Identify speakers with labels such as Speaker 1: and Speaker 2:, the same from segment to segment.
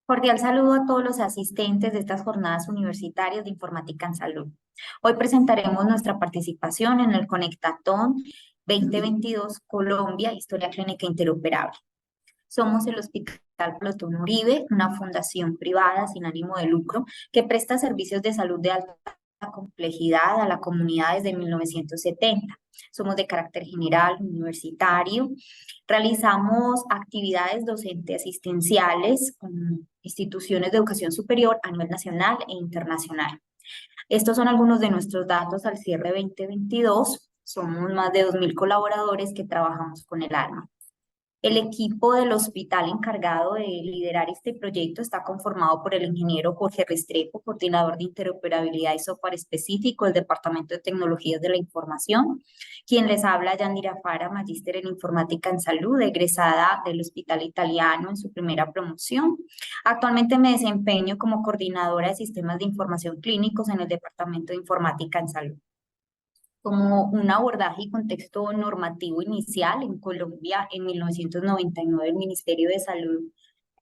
Speaker 1: Cordial saludo a todos los asistentes de estas jornadas universitarias de informática en salud. Hoy presentaremos nuestra participación en el Conectatón 2022 Colombia, Historia Clínica Interoperable. Somos el Hospital Plotón Uribe, una fundación privada sin ánimo de lucro que presta servicios de salud de alta complejidad a la comunidad desde 1970. Somos de carácter general, universitario. Realizamos actividades docentes asistenciales con instituciones de educación superior a nivel nacional e internacional. Estos son algunos de nuestros datos al cierre 2022. Somos más de 2.000 colaboradores que trabajamos con el alma. El equipo del hospital encargado de liderar este proyecto está conformado por el ingeniero Jorge Restrepo, coordinador de interoperabilidad y software específico del Departamento de Tecnologías de la Información, quien les habla, Yandira Fara, magíster en informática en salud, egresada del Hospital Italiano en su primera promoción. Actualmente me desempeño como coordinadora de sistemas de información clínicos en el Departamento de Informática en Salud. Como un abordaje y contexto normativo inicial, en Colombia, en 1999, el Ministerio de Salud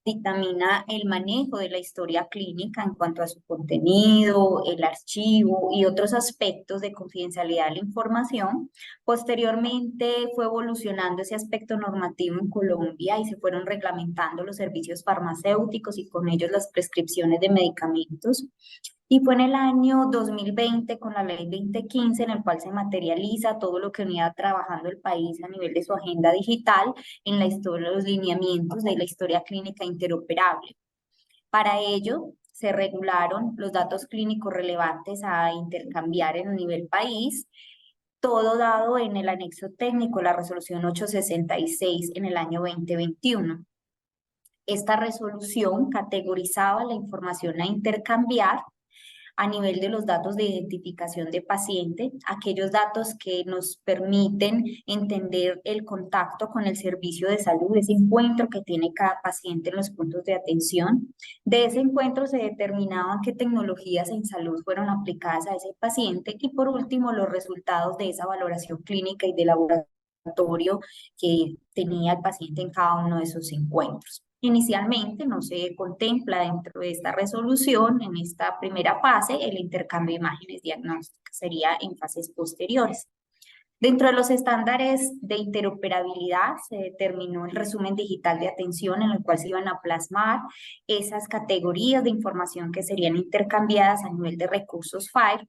Speaker 1: dictamina el manejo de la historia clínica en cuanto a su contenido, el archivo y otros aspectos de confidencialidad de la información. Posteriormente fue evolucionando ese aspecto normativo en Colombia y se fueron reglamentando los servicios farmacéuticos y con ellos las prescripciones de medicamentos. Y fue en el año 2020 con la ley 2015 en el cual se materializa todo lo que venía trabajando el país a nivel de su agenda digital en la historia, los lineamientos de la historia clínica interoperable. Para ello, se regularon los datos clínicos relevantes a intercambiar en el nivel país, todo dado en el anexo técnico, la resolución 866 en el año 2021. Esta resolución categorizaba la información a intercambiar a nivel de los datos de identificación de paciente, aquellos datos que nos permiten entender el contacto con el servicio de salud, ese encuentro que tiene cada paciente en los puntos de atención. De ese encuentro se determinaban qué tecnologías en salud fueron aplicadas a ese paciente y por último los resultados de esa valoración clínica y de laboratorio que tenía el paciente en cada uno de esos encuentros. Inicialmente no se contempla dentro de esta resolución, en esta primera fase, el intercambio de imágenes diagnósticas, sería en fases posteriores. Dentro de los estándares de interoperabilidad se determinó el resumen digital de atención en el cual se iban a plasmar esas categorías de información que serían intercambiadas a nivel de recursos FAIR.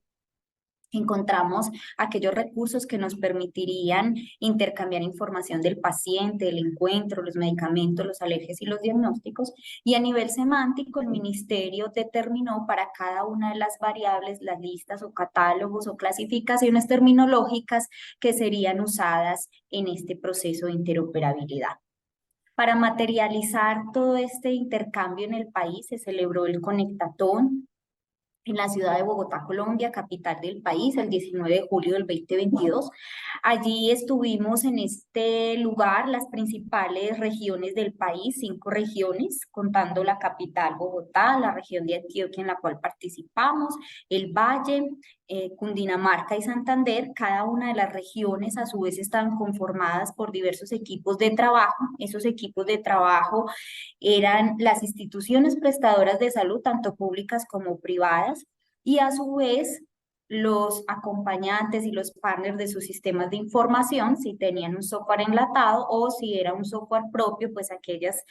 Speaker 1: Encontramos aquellos recursos que nos permitirían intercambiar información del paciente, el encuentro, los medicamentos, los alergias y los diagnósticos. Y a nivel semántico, el ministerio determinó para cada una de las variables las listas o catálogos o clasificaciones terminológicas que serían usadas en este proceso de interoperabilidad. Para materializar todo este intercambio en el país, se celebró el Conectatón en la ciudad de Bogotá, Colombia, capital del país, el 19 de julio del 2022. Allí estuvimos en este lugar, las principales regiones del país, 5 regiones, contando la capital Bogotá, la región de Antioquia en la cual participamos, el Valle, Cundinamarca y Santander. Cada una de las regiones a su vez están conformadas por diversos equipos de trabajo. Esos equipos de trabajo eran las instituciones prestadoras de salud, tanto públicas como privadas, y a su vez los acompañantes y los partners de sus sistemas de información, si tenían un software enlatado o si era un software propio, pues aquellas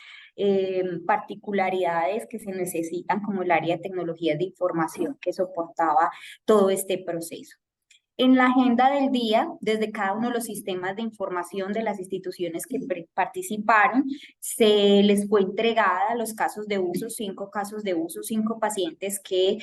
Speaker 1: particularidades que se necesitan como el área de tecnologías de información que soportaba todo este proceso. En la agenda del día, desde cada uno de los sistemas de información de las instituciones que participaron, se les fue entregada los casos de uso, 5 casos de uso, 5 pacientes que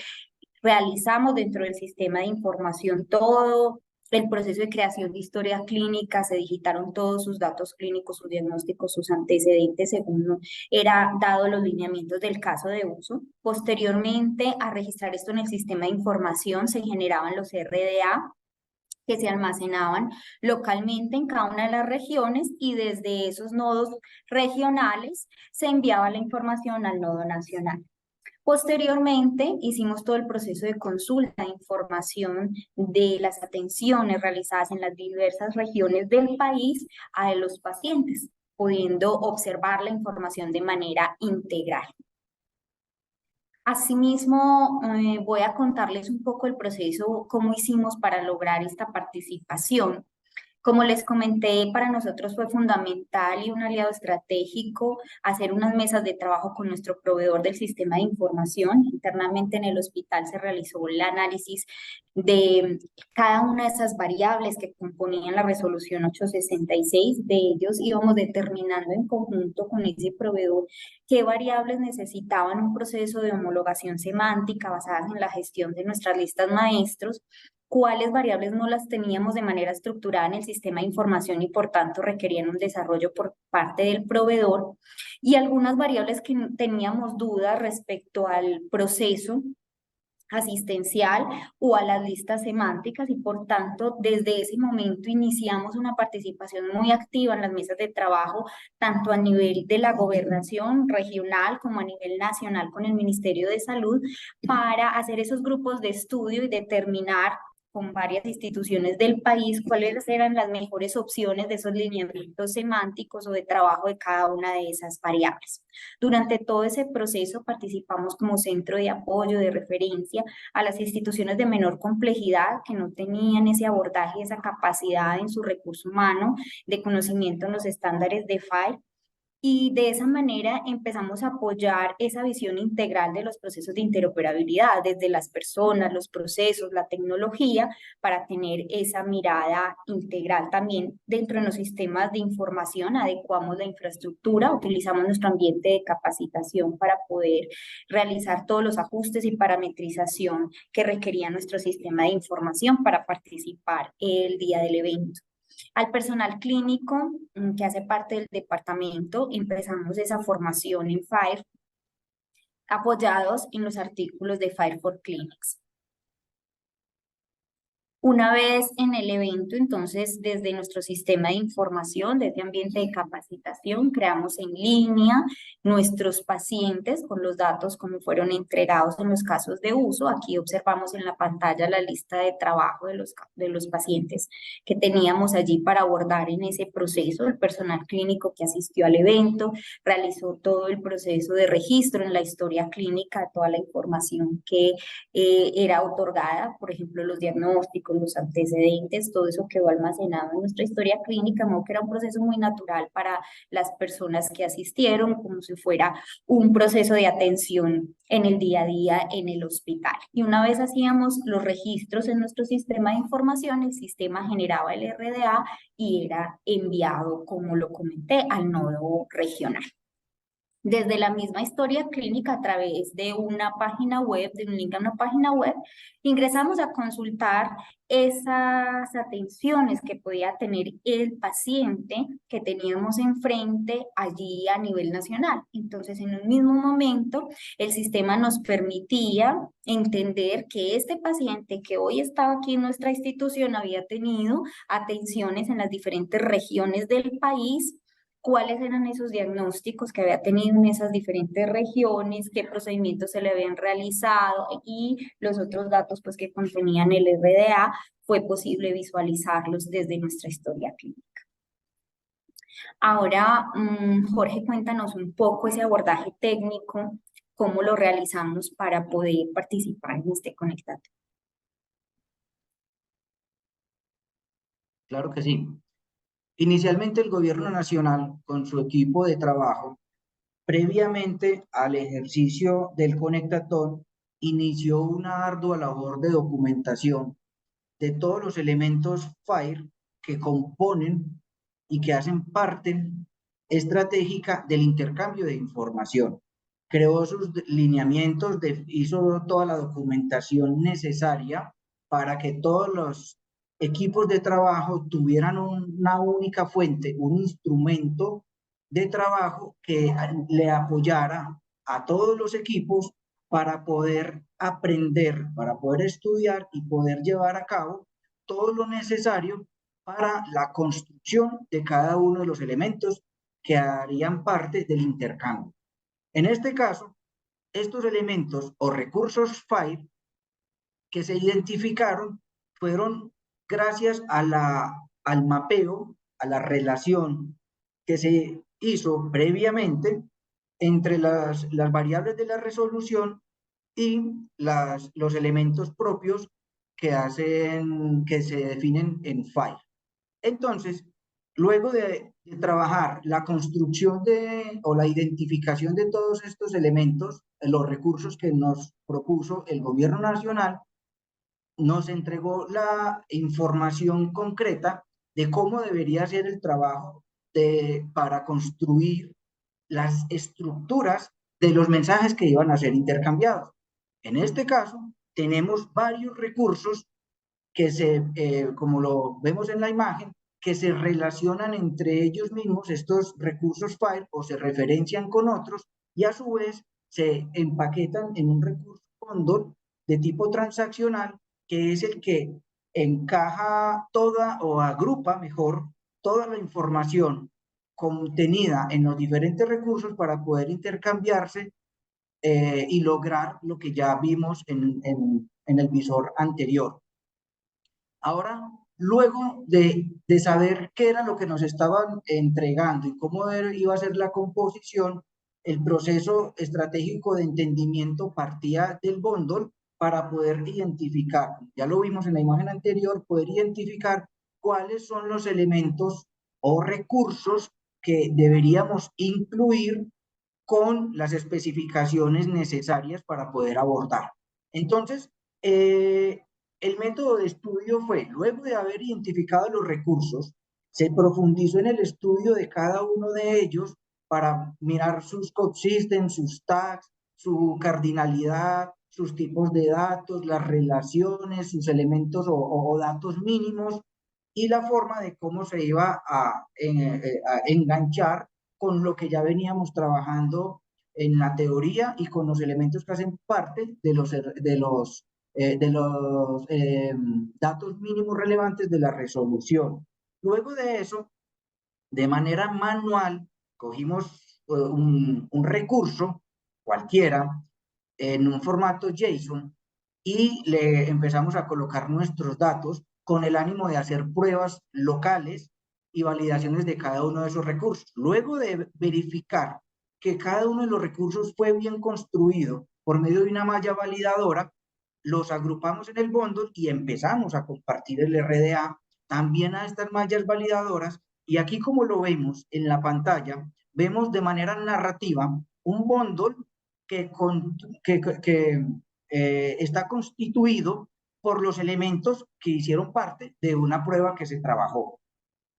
Speaker 1: realizamos dentro del sistema de información todo el proceso de creación de historia clínica, se digitaron todos sus datos clínicos, sus diagnósticos, sus antecedentes, según era dado los lineamientos del caso de uso. Posteriormente, a registrar esto en el sistema de información, se generaban los RDA, que se almacenaban localmente en cada una de las regiones y desde esos nodos regionales se enviaba la información al nodo nacional. Posteriormente, hicimos todo el proceso de consulta de información de las atenciones realizadas en las diversas regiones del país a los pacientes, pudiendo observar la información de manera integral. Asimismo, voy a contarles un poco el proceso, cómo hicimos para lograr esta participación. Como les comenté, para nosotros fue fundamental y un aliado estratégico hacer unas mesas de trabajo con nuestro proveedor del sistema de información. Internamente en el hospital se realizó el análisis de cada una de esas variables que componían la resolución 866. De ellos íbamos determinando en conjunto con ese proveedor qué variables necesitaban un proceso de homologación semántica basadas en la gestión de nuestras listas maestros, cuáles variables no las teníamos de manera estructurada en el sistema de información y por tanto requerían un desarrollo por parte del proveedor, y algunas variables que teníamos dudas respecto al proceso asistencial o a las listas semánticas, y por tanto desde ese momento iniciamos una participación muy activa en las mesas de trabajo, tanto a nivel de la gobernación regional como a nivel nacional con el Ministerio de Salud, para hacer esos grupos de estudio y determinar con varias instituciones del país cuáles eran las mejores opciones de esos lineamientos semánticos o de trabajo de cada una de esas variables. Durante todo ese proceso participamos como centro de apoyo, de referencia a las instituciones de menor complejidad que no tenían ese abordaje, esa capacidad en su recurso humano de conocimiento en los estándares de FAIR, y de esa manera empezamos a apoyar esa visión integral de los procesos de interoperabilidad, desde las personas, los procesos, la tecnología, para tener esa mirada integral. También dentro de los sistemas de información adecuamos la infraestructura, utilizamos nuestro ambiente de capacitación para poder realizar todos los ajustes y parametrización que requería nuestro sistema de información para participar el día del evento. Al personal clínico que hace parte del departamento, empezamos esa formación en FAIR, apoyados en los artículos de FAIR for Clinics. Una vez en el evento, entonces, desde nuestro sistema de información, desde ambiente de capacitación, creamos en línea nuestros pacientes con los datos como fueron entregados en los casos de uso. Aquí observamos en la pantalla la lista de trabajo de los pacientes que teníamos allí para abordar en ese proceso. El personal clínico que asistió al evento realizó todo el proceso de registro en la historia clínica, toda la información que era otorgada, por ejemplo, los diagnósticos, los antecedentes, todo eso quedó almacenado en nuestra historia clínica, ¿no? Que era un proceso muy natural para las personas que asistieron, como si fuera un proceso de atención en el día a día en el hospital. Y una vez hacíamos los registros en nuestro sistema de información, el sistema generaba el RDA y era enviado, como lo comenté, al nodo regional. Desde la misma historia clínica, a través de una página web, de un link a una página web, ingresamos a consultar esas atenciones que podía tener el paciente que teníamos enfrente allí a nivel nacional. Entonces, en un mismo momento, el sistema nos permitía entender que este paciente que hoy estaba aquí en nuestra institución había tenido atenciones en las diferentes regiones del país, cuáles eran esos diagnósticos que había tenido en esas diferentes regiones, qué procedimientos se le habían realizado, y los otros datos pues que contenían el RDA, fue posible visualizarlos desde nuestra historia clínica. Ahora, Jorge, cuéntanos un poco ese abordaje técnico, cómo lo realizamos para poder participar en este Conectate.
Speaker 2: Claro que sí. Inicialmente el gobierno nacional, con su equipo de trabajo, previamente al ejercicio del Conectatón, inició una ardua labor de documentación de todos los elementos FAIR que componen y que hacen parte estratégica del intercambio de información. Creó sus lineamientos, hizo toda la documentación necesaria para que todos los equipos de trabajo tuvieran una única fuente, un instrumento de trabajo que le apoyara a todos los equipos para poder aprender, para poder estudiar y poder llevar a cabo todo lo necesario para la construcción de cada uno de los elementos que harían parte del intercambio. En este caso, estos elementos o recursos FAIR que se identificaron fueron gracias al mapeo, a la relación que se hizo previamente entre las variables de la resolución y los elementos propios que se definen en FIRE. Entonces, luego de trabajar la construcción o la identificación de todos estos elementos, los recursos que nos propuso el gobierno nacional, nos entregó la información concreta de cómo debería ser el trabajo para construir las estructuras de los mensajes que iban a ser intercambiados. En este caso, tenemos varios recursos como lo vemos en la imagen, que se relacionan entre ellos mismos, estos recursos FIRE, o se referencian con otros, y a su vez se empaquetan en un recurso bundle de tipo transaccional, que es el que encaja toda o agrupa mejor toda la información contenida en los diferentes recursos para poder intercambiarse y lograr lo que ya vimos en el visor anterior. Ahora, luego de saber qué era lo que nos estaban entregando y cómo iba a ser la composición, el proceso estratégico de entendimiento partía del bundle para poder identificar, ya lo vimos en la imagen anterior, poder identificar cuáles son los elementos o recursos que deberíamos incluir con las especificaciones necesarias para poder abordar. Entonces, el método de estudio fue, luego de haber identificado los recursos, se profundizó en el estudio de cada uno de ellos para mirar sus subsystems, sus tags, su cardinalidad, sus tipos de datos, las relaciones, sus elementos o datos mínimos y la forma de cómo se iba a enganchar con lo que ya veníamos trabajando en la teoría y con los elementos que hacen parte de los datos mínimos relevantes de la resolución. Luego de eso, de manera manual, cogimos un recurso cualquiera en un formato JSON y le empezamos a colocar nuestros datos con el ánimo de hacer pruebas locales y validaciones de cada uno de esos recursos. Luego de verificar que cada uno de los recursos fue bien construido por medio de una malla validadora, los agrupamos en el bundle y empezamos a compartir el RDA también a estas mallas validadoras. Y aquí, como lo vemos en la pantalla, vemos de manera narrativa un bundle que, está constituido por los elementos que hicieron parte de una prueba que se trabajó.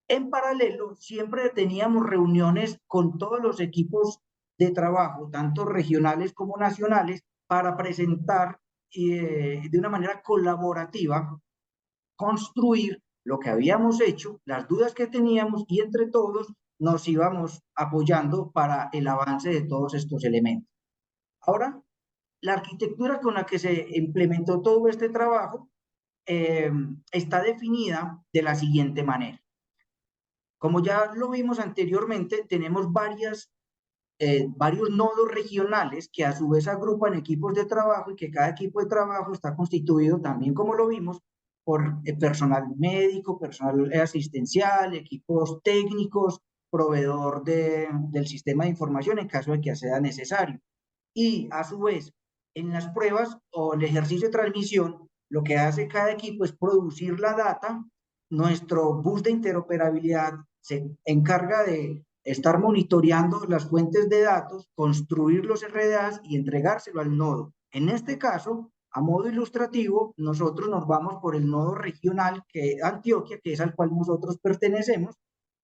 Speaker 2: En paralelo, siempre teníamos reuniones con todos los equipos de trabajo, tanto regionales como nacionales, para presentar de una manera colaborativa, construir lo que habíamos hecho, las dudas que teníamos y entre todos nos íbamos apoyando para el avance de todos estos elementos. Ahora, la arquitectura con la que se implementó todo este trabajo está definida de la siguiente manera. Como ya lo vimos anteriormente, tenemos varios nodos regionales que a su vez agrupan equipos de trabajo y que cada equipo de trabajo está constituido también, como lo vimos, por personal médico, personal asistencial, equipos técnicos, proveedor del sistema de información en caso de que sea necesario. Y a su vez, en las pruebas o el ejercicio de transmisión, lo que hace cada equipo es producir la data. Nuestro bus de interoperabilidad se encarga de estar monitoreando las fuentes de datos, construir los RDAs y entregárselo al nodo. En este caso, a modo ilustrativo, nosotros nos vamos por el nodo regional que Antioquia, que es al cual nosotros pertenecemos,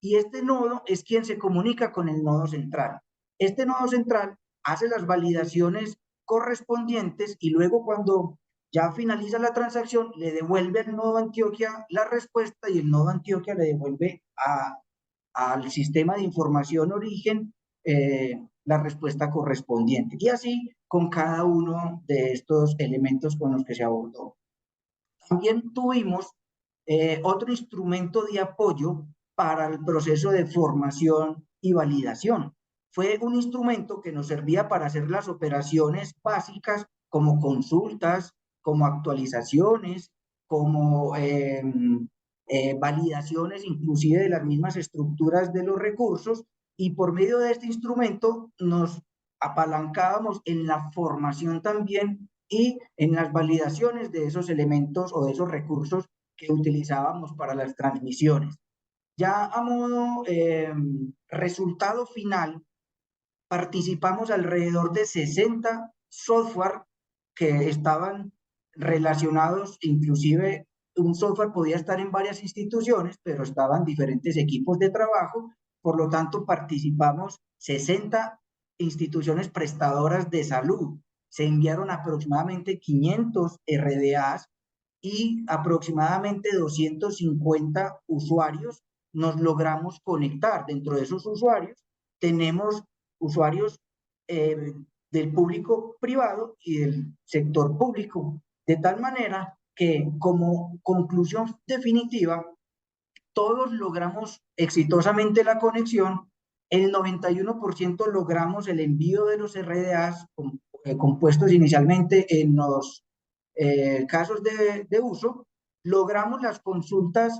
Speaker 2: y este nodo es quien se comunica con el nodo central. Este nodo central hace las validaciones correspondientes y luego cuando ya finaliza la transacción, le devuelve al nodo Antioquia la respuesta y el nodo Antioquia le devuelve al sistema de información origen la respuesta correspondiente. Y así con cada uno de estos elementos con los que se abordó. También tuvimos otro instrumento de apoyo para el proceso de formación y validación. Fue un instrumento que nos servía para hacer las operaciones básicas como consultas, como actualizaciones, como validaciones inclusive de las mismas estructuras de los recursos, y por medio de este instrumento nos apalancábamos en la formación también y en las validaciones de esos elementos o de esos recursos que utilizábamos para las transmisiones. Ya a modo resultado final, participamos alrededor de 60 software que estaban relacionados, inclusive un software podía estar en varias instituciones, pero estaban diferentes equipos de trabajo, por lo tanto participamos 60 instituciones prestadoras de salud. Se enviaron aproximadamente 500 RDAs y aproximadamente 250 usuarios nos logramos conectar. Dentro de esos usuarios tenemos usuarios del público privado y del sector público, de tal manera que como conclusión definitiva, todos logramos exitosamente la conexión, el 91% logramos el envío de los RDAs compuestos inicialmente en los casos de uso, logramos las consultas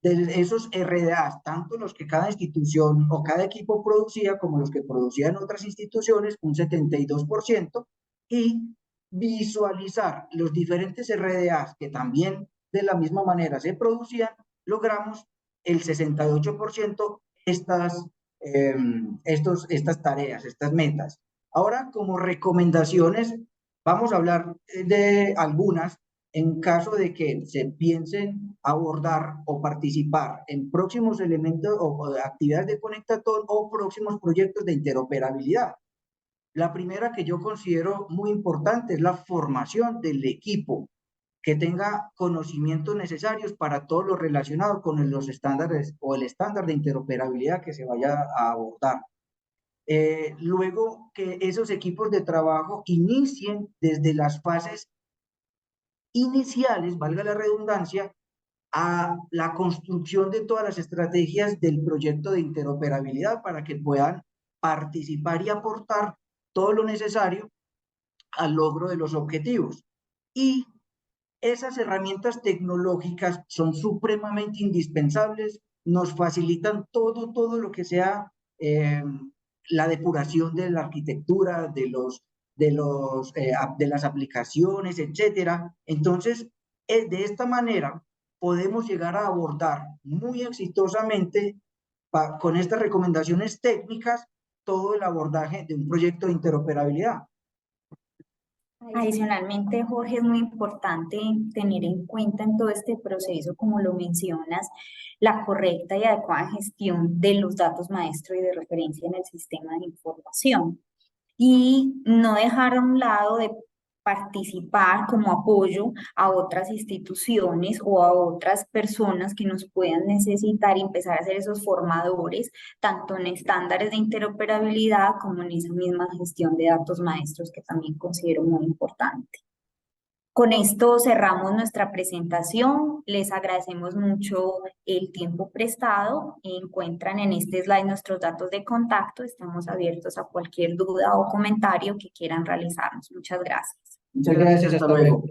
Speaker 2: de esos RDAs, tanto los que cada institución o cada equipo producía como los que producían otras instituciones, un 72%, y visualizar los diferentes RDAs que también de la misma manera se producían, logramos el 68% estas tareas, estas metas. Ahora, como recomendaciones, vamos a hablar de algunas en caso de que se piensen abordar o participar en próximos elementos o actividades de Conectatón o próximos proyectos de interoperabilidad. La primera que yo considero muy importante es la formación del equipo, que tenga conocimientos necesarios para todo lo relacionado con los estándares o el estándar de interoperabilidad que se vaya a abordar. Luego que esos equipos de trabajo inicien desde las fases iniciales, valga la redundancia, a la construcción de todas las estrategias del proyecto de interoperabilidad para que puedan participar y aportar todo lo necesario al logro de los objetivos. Y esas herramientas tecnológicas son supremamente indispensables, nos facilitan todo lo que sea la depuración de la arquitectura, de las aplicaciones, etcétera. Entonces, de esta manera podemos llegar a abordar muy exitosamente con estas recomendaciones técnicas todo el abordaje de un proyecto de interoperabilidad.
Speaker 1: Adicionalmente, Jorge, es muy importante tener en cuenta en todo este proceso, como lo mencionas, la correcta y adecuada gestión de los datos maestro y de referencia en el sistema de información y no dejar a un lado de participar como apoyo a otras instituciones o a otras personas que nos puedan necesitar y empezar a ser esos formadores, tanto en estándares de interoperabilidad como en esa misma gestión de datos maestros que también considero muy importante. Con esto cerramos nuestra presentación. Les agradecemos mucho el tiempo prestado. Encuentran en este slide nuestros datos de contacto. Estamos abiertos a cualquier duda o comentario que quieran realizarnos. Muchas gracias.
Speaker 2: Muchas gracias, hasta luego.